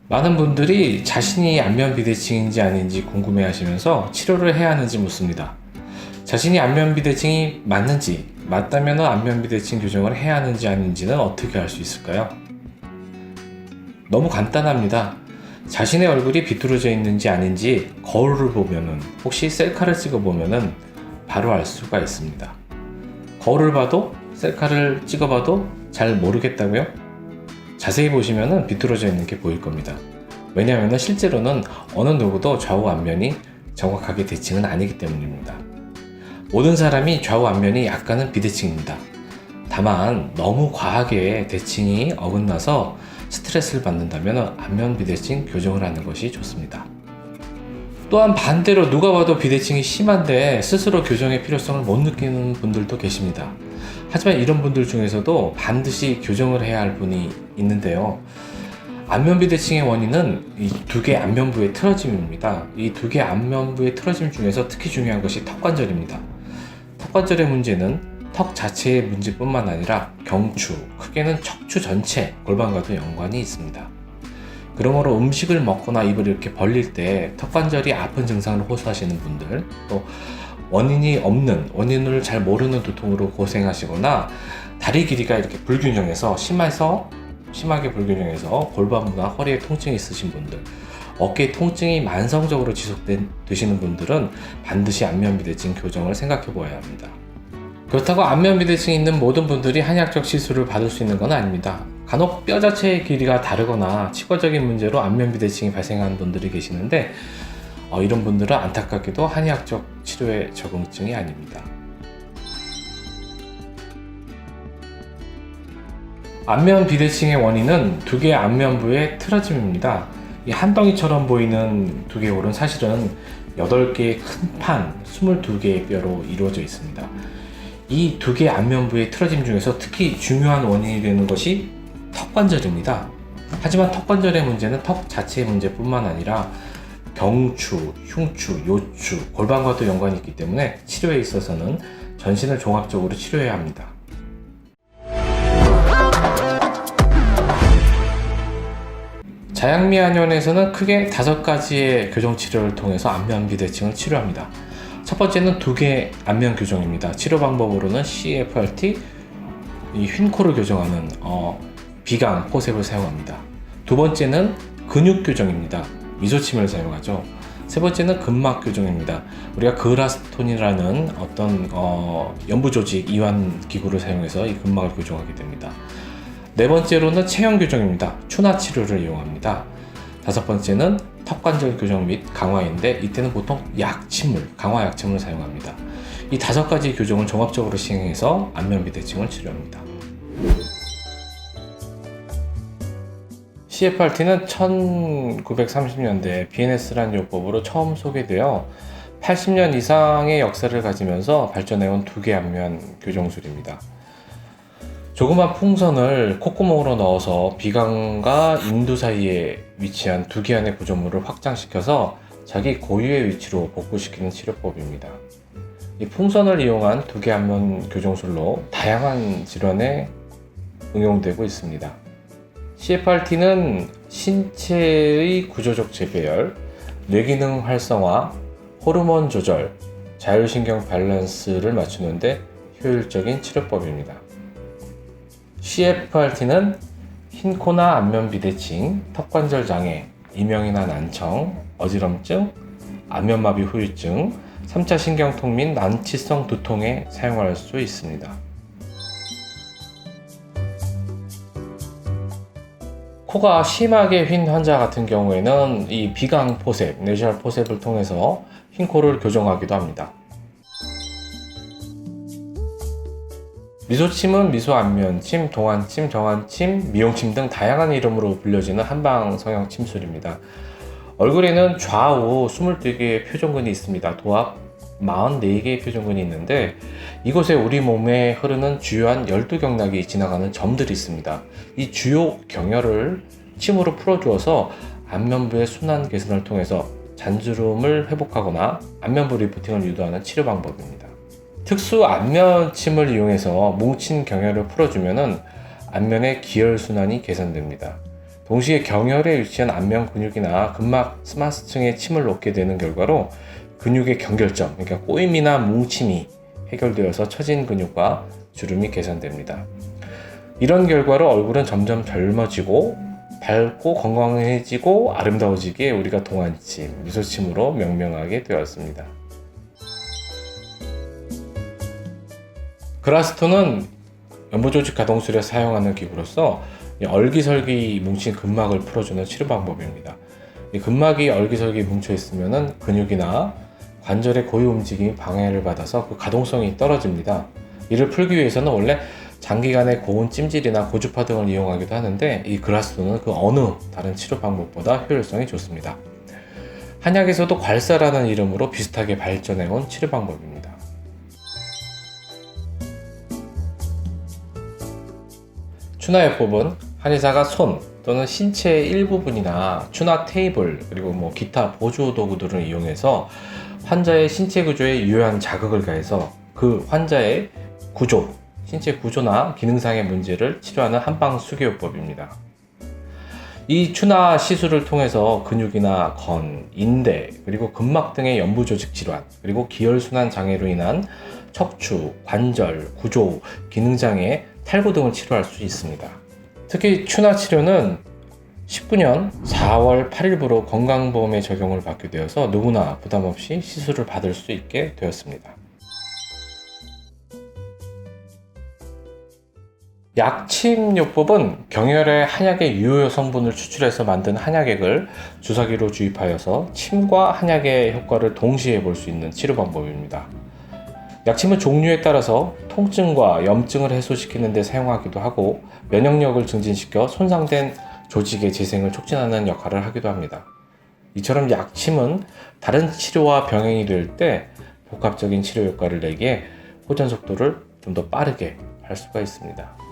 많은 분들이 자신이 안면 비대칭인지 아닌지 궁금해 하시면서 치료를 해야 하는지 묻습니다. 자신이 안면 비대칭이 맞는지, 맞다면 안면 비대칭 교정을 해야 하는지 아닌지는 어떻게 알 수 있을까요? 너무 간단합니다. 자신의 얼굴이 비뚤어져 있는지 아닌지 거울을 보면은, 혹시 셀카를 찍어 보면은 바로 알 수가 있습니다. 거울을 봐도 셀카를 찍어 봐도 잘 모르겠다고요? 자세히 보시면은 비뚤어져 있는 게 보일 겁니다. 왜냐하면 실제로는 어느 누구도 좌우 안면이 정확하게 대칭은 아니기 때문입니다. 모든 사람이 좌우 안면이 약간은 비대칭입니다. 다만 너무 과하게 대칭이 어긋나서 스트레스를 받는다면 안면 비대칭 교정을 하는 것이 좋습니다. 또한 반대로 누가 봐도 비대칭이 심한데 스스로 교정의 필요성을 못 느끼는 분들도 계십니다. 하지만 이런 분들 중에서도 반드시 교정을 해야 할 분이 있는데요. 안면 비대칭의 원인은 이 두 개 안면부의 틀어짐입니다. 이 두 개 안면부의 틀어짐 중에서 특히 중요한 것이 턱관절입니다. 턱관절의 문제는 턱 자체의 문제뿐만 아니라 경추, 크게는 척추 전체, 골반과도 연관이 있습니다. 그러므로 음식을 먹거나 입을 이렇게 벌릴 때 턱관절이 아픈 증상을 호소하시는 분들, 또 원인이 없는, 원인을 잘 모르는 두통으로 고생하시거나 다리 길이가 이렇게 불균형해서 심하게 불균형해서 골반부나 허리에 통증이 있으신 분들, 어깨 통증이 만성적으로 지속되시는 분들은 반드시 안면 비대칭 교정을 생각해 보아야 합니다. 그렇다고 안면 비대칭이 있는 모든 분들이 한의학적 시술을 받을 수 있는 건 아닙니다. 간혹 뼈 자체의 길이가 다르거나 치과적인 문제로 안면 비대칭이 발생하는 분들이 계시는데 이런 분들은 안타깝게도 한의학적 치료의 적응증이 아닙니다. 안면 비대칭의 원인은 두 개의 안면부의 틀어짐입니다. 이 한 덩이처럼 보이는 두 개의 홀은 사실은 8개의 큰 판, 22개의 뼈로 이루어져 있습니다. 이 두 개의 안면부의 틀어짐 중에서 특히 중요한 원인이 되는 것이 턱관절입니다. 하지만 턱관절의 문제는 턱 자체의 문제뿐만 아니라 경추, 흉추, 요추, 골반과도 연관이 있기 때문에 치료에 있어서는 전신을 종합적으로 치료해야 합니다. 자양미안원에서는 크게 5가지의 교정 치료를 통해서 안면 비대칭을 치료합니다. 첫 번째는 두 개의 안면 교정입니다. 치료 방법으로는 CFRT, 이 휜코를 교정하는 비강 포셉을 사용합니다. 두 번째는 근육 교정입니다. 미소침을 사용하죠. 세 번째는 근막 교정입니다. 우리가 그라스톤이라는 어떤 연부 조직 이완 기구를 사용해서 이 근막을 교정하게 됩니다. 네 번째로는 체형 교정입니다. 추나 치료를 이용합니다. 다섯 번째는 턱관절 교정 및 강화인데 이때는 보통 약침물, 강화 약침을 사용합니다. 이 5가지 교정을 종합적으로 시행해서 안면 비대칭을 치료합니다. CFRT는 1930년대 BNS라는 요법으로 처음 소개되어 80년 이상의 역사를 가지면서 발전해온 두 개 안면 교정술입니다. 조그만 풍선을 콧구멍으로 넣어서 비강과 인두 사이에 위치한 두 개 안의 구조물을 확장시켜서 자기 고유의 위치로 복구시키는 치료법입니다. 이 풍선을 이용한 두 개 안면 교정술로 다양한 질환에 응용되고 있습니다. CFRT는 신체의 구조적 재배열, 뇌기능 활성화, 호르몬 조절, 자율신경 밸런스를 맞추는데 효율적인 치료법입니다. CFRT는 휜코나 안면 비대칭, 턱관절 장애, 이명이나 난청, 어지럼증, 안면마비 후유증, 3차 신경통 및 난치성 두통에 사용할 수 있습니다. 코가 심하게 휜 환자 같은 경우에는 이 비강 포셉, 내시얼 포셉을 통해서 휜 코를 교정하기도 합니다. 미소침은 미소안면침, 동안침, 정안침, 미용침 등 다양한 이름으로 불려지는 한방 성형 침술입니다. 얼굴에는 좌우 22개의 표정근이 있습니다. 도합 44개의 표정근이 있는데 이곳에 우리 몸에 흐르는 주요한 12경락이 지나가는 점들이 있습니다. 이 주요 경혈을 침으로 풀어주어서 안면부의 순환 개선을 통해서 잔주름을 회복하거나 안면부 리프팅을 유도하는 치료 방법입니다. 특수 안면침을 이용해서 뭉친 경혈을 풀어주면은 안면의 기혈순환이 개선됩니다. 동시에 경혈에 위치한 안면 근육이나 근막 스마스층에 침을 놓게 되는 결과로 근육의 경결점, 그러니까 꼬임이나 뭉침이 해결되어서 처진 근육과 주름이 개선됩니다. 이런 결과로 얼굴은 점점 젊어지고 밝고 건강해지고 아름다워지기에 우리가 동안침, 미소침으로 명명하게 되었습니다. 그라스톤은 연부조직 가동술에 사용하는 기구로서 얼기설기 뭉친 근막을 풀어주는 치료 방법입니다. 이 근막이 얼기설기 뭉쳐 있으면 근육이나 관절의 고유 움직임이 방해를 받아서 그 가동성이 떨어집니다. 이를 풀기 위해서는 원래 장기간의 고온 찜질이나 고주파 등을 이용하기도 하는데, 이 그라스톤은 그 어느 다른 치료 방법보다 효율성이 좋습니다. 한약에서도 괄사라는 이름으로 비슷하게 발전해온 치료 방법입니다. 추나요법은 한의사가 손 또는 신체의 일부분이나 추나 테이블 그리고 기타 보조 도구들을 이용해서 환자의 신체 구조에 유효한 자극을 가해서 그 환자의 구조, 신체 구조나 기능상의 문제를 치료하는 한방 수교요법입니다. 이 추나 시술을 통해서 근육이나 건, 인대, 그리고 근막 등의 연부 조직 질환, 그리고 기혈순환 장애로 인한 척추, 관절, 구조, 기능장애, 탈구 등을 치료할 수 있습니다. 특히 추나 치료는 19년 4월 8일부로 건강보험에 적용을 받게 되어서 누구나 부담 없이 시술을 받을 수 있게 되었습니다. 약침요법은 경혈의 한약의 유효 성분을 추출해서 만든 한약액을 주사기로 주입하여서 침과 한약의 효과를 동시에 볼 수 있는 치료 방법입니다. 약침은 종류에 따라서 통증과 염증을 해소시키는 데 사용하기도 하고 면역력을 증진시켜 손상된 조직의 재생을 촉진하는 역할을 하기도 합니다. 이처럼 약침은 다른 치료와 병행이 될 때 복합적인 치료 효과를 내기에 호전 속도를 좀 더 빠르게 할 수가 있습니다.